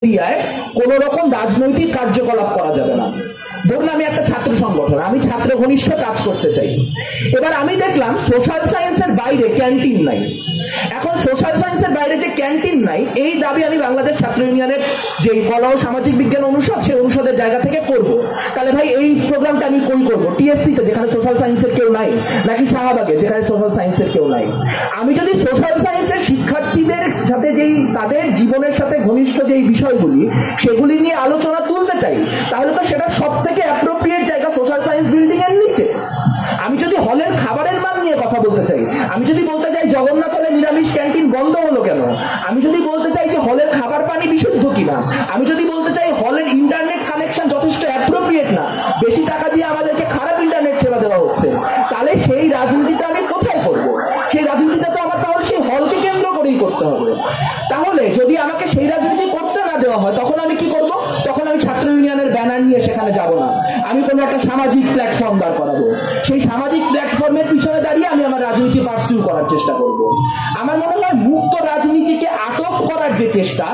এরিয়ায় কোন রকম রাজনৈতিক কার্যকলাপ করা যাবে না। ধরুন আমি একটা ছাত্র সংগঠন, আমি ছাত্র ঘনিষ্ঠ কাজ করতে চাই। এবার আমি দেখলাম সোশ্যাল সায়েন্সের বাইরে ক্যান্টিন নাই। এখন সোশ্যাল সায়েন্সের বাইরে যে ক্যান্টিন নাই, এই দাবি আমি বাংলাদেশ ছাত্র ইউনিয়নের যে কলা ও সামাজিক বিজ্ঞান অনুষদ, সেই অনুষদের জায়গা থেকে করব। তাহলে ভাই এই প্রোগ্রামটা আমি কই করব? টিএসসি তে, যেখানে সোশ্যাল সায়েন্সের কেউ নাই, নাকি শাহবাগে, যেখানে সোশ্যাল সায়েন্সের কেউ নাই? আমি যদি সোশ্যাল সায়েন্সের শিক্ষার্থীদের সাথে যেই তাদের জীবনের সাথে ঘনিষ্ঠ যেই বিষয়গুলি, সেগুলি নিয়ে আলোচনা তুলতে চাই, তাহলে তো সেটা সব থেকে অ্যাপ্রোপ্রিয়েট জায়গা সোশ্যাল সায়েন্স বিল্ডিং এর নিচে। আমি যদি হলের খাবারের মান নিয়ে কথা বলতে চাই, আমি যদি বলতে চাই জগন্নাথ হলে নিরামিষ ক্যান্টিন বন্ধ হলো কেন, আমি যদি বলতে চাই যে হলের খাবার পানি বিশুদ্ধ কিনা, আমি যদি বলতে চাই হলের ইন্টারনেট কানেকশন যথেষ্ট অ্যাপ্রোপ্রিয়েট না, বেশি টাকা দিয়ে আমাদেরকে খারাপ ইন্টারনেট সেবা দেওয়া হচ্ছে, তাহলে সেই রাজনীতিটা আমি কোথায় করব? সেই রাজনীতিটা তো আমার তাহলে সেই হলকে কেন্দ্র করেই করতে হবে। তাহলে যদি আমাকে সেই রাজনীতি করতে না দেওয়া হয়, তখন আমি কি করব? তখন আমি ছাত্র ইউনিয়নের ব্যানার নিয়ে সেখানে যাব না, আমি কোনো একটা সামাজিক প্ল্যাটফর্ম দাঁড় করাবো। সেই সামাজিক প্ল্যাটফর্মের পিছনে দাঁড়িয়ে আমি আমার রাজনীতি পার্সিউ করার চেষ্টা করব। আমার মনে হয় মুক্ত রাজনীতিকে আটক করার যে চেষ্টা,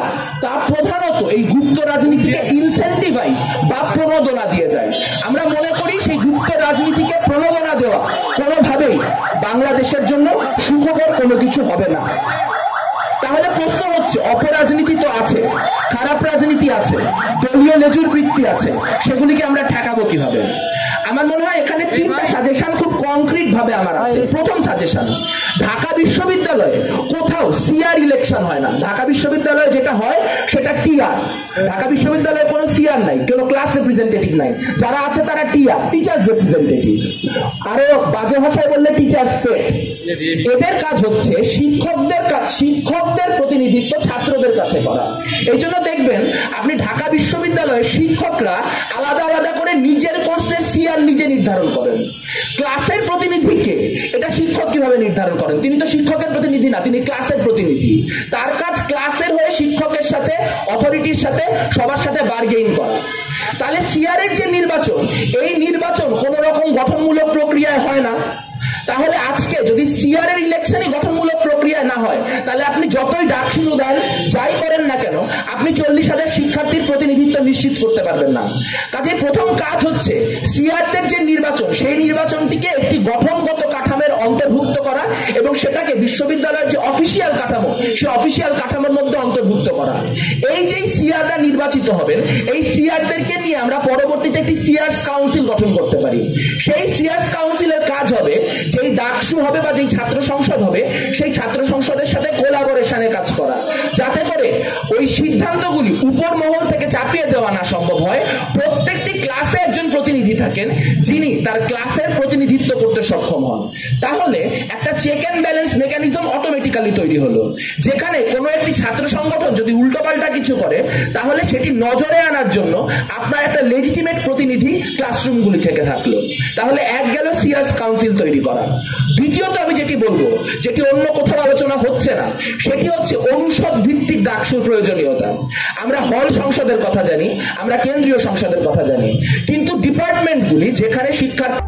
তা প্রধানত এই গুপ্ত রাজনীতিকে ইনসেন্টিভাইজ বা প্রণোদনা দিয়ে যায়। আমরা মনে করি সেই গুপ্ত রাজনীতিকে প্রণোদনা দেওয়া কোনোভাবেই বাংলাদেশের জন্য সুখকর কোনো কিছু হবে না। তাহলে প্রশ্ন হচ্ছে, অপরাজনীতি তো আছে, খারাপ রাজনীতি আছে, দলীয় লেজুর বৃত্তি আছে, সেগুলিকে আমরা ঠেকাবো কিভাবে? আমার মনে হয় এখানে তিনটা সাজেশন খুব কংক্রিট ভাবে আমার আছে। প্রথম সাজেশন, ঢাকা বিশ্ববিদ্যালয়ে কোথাও সিআর ইলেকশন হয় না। ঢাকা বিশ্ববিদ্যালয়ে যেটা হয় সেটা টিআর। ঢাকা বিশ্ববিদ্যালয়ে কোনো সিআর নাই, কোনো ক্লাস রিপ্রেজেন্টেটিভ নাই, যারা আছে তারা টিআর, টিচার্স রিপ্রেজেন্টেটিভ। আরো বাজে ভাষায় বললে টিচার্স পেট। এদের কাজ হচ্ছে শিক্ষকদের প্রতিনিধিত্ব ছাত্রদের কাছে করা। এই জন্য দেখবেন আপনি ঢাকা বিশ্ববিদ্যালয়ের শিক্ষকরা আলাদা আলাদা করে নিজের কোর্সের সিআর নিজে নির্ধারণ করেন। ক্লাসের প্রতিনিধিকে এটা শিক্ষক কিভাবে নির্ধারণ করেন? তিনি তো শিক্ষকের প্রতিনিধি না, তিনি ক্লাসের প্রতিনিধি। তার কাজ ক্লাসের হয়ে শিক্ষকের সাথে, অথরিটির সাথে, সবার সাথে বার্গেইন করা। তাহলে সিআর এর যে নির্বাচন, এই নির্বাচন কোন রকম গঠনমূলক প্রক্রিয়ায় হয় না। তাহলে আজকে যদি সিআর এর ইলেকশনই গঠনমূলক প্রক্রিয়া না হয়, তাহলে আপনি যতই ডাকসু দেন, যাই করেন না কেন, আপনি 40,000 শিক্ষার্থীর প্রতিনিধিত্ব নিশ্চিত করতে পারবেন না। কাজে প্রথম কাজ হচ্ছে সিআরদের যে নির্বাচন, সেই নির্বাচনটিকে একটি গঠনগত কাঠামোর অন্তর্ভুক্ত করা এবং সেটাকে বিশ্ববিদ্যালয়ের যে অফিসিয়াল কাঠামো, সেই অফিসিয়াল কাঠামোর মধ্যে অন্তর্ভুক্ত করা। এই যে সিআররা নির্বাচিত হবেন, এই সিআরদেরকে নিয়ে আমরা পরবর্তীতে একটি সিআরস কাউন্সিল গঠন করতে পারি। সেই সিআরস কাউন্সিলের কাজ হবে, যেই ডাকসু হবে বা যেই ছাত্র সংসদ হবে, সেই ছাত্র সংসদের সাথে কোলাবোরেশনে কাজ করা, যাতে করে ওই সিদ্ধান্তগুলি উপর মহল থেকে চাপিয়ে দেওয়া না সম্ভব হয়। প্রত্যেকটি ক্লাসে একজন প্রতিনিধি থাকেন, যিনি তার ক্লাসের প্রতিনিধিত্ব করতে সক্ষম হন। তাহলে একটা check and balance mechanism automatically তৈরি হলো, যেখানে কোনো একটি ছাত্র সংগঠন যদি উল্টোপাল্টা কিছু করে, তাহলে সেটি নজরে আনার জন্য আপনার একটা লেজিটিমেট প্রতিনিধি ক্লাসরুমগুলি থেকে থাকলো। তাহলে এক গেল সিআরস কাউন্সিল তৈরি করা। দ্বিতীয়ত আমি যেটি বলবো, যেটি অন্য কোথাও আলোচনা হচ্ছে না, সেটি হচ্ছে অনুষদ ভিত্তিক ডাকসুর প্রয়োজনীয়তা। আমরা হল সংসদের কথা জানি, আমরা কেন্দ্রীয় সংসদের কথা জানি, কিন্তু ডিপার্টমেন্টগুলি যেখানে শিক্ষার্থী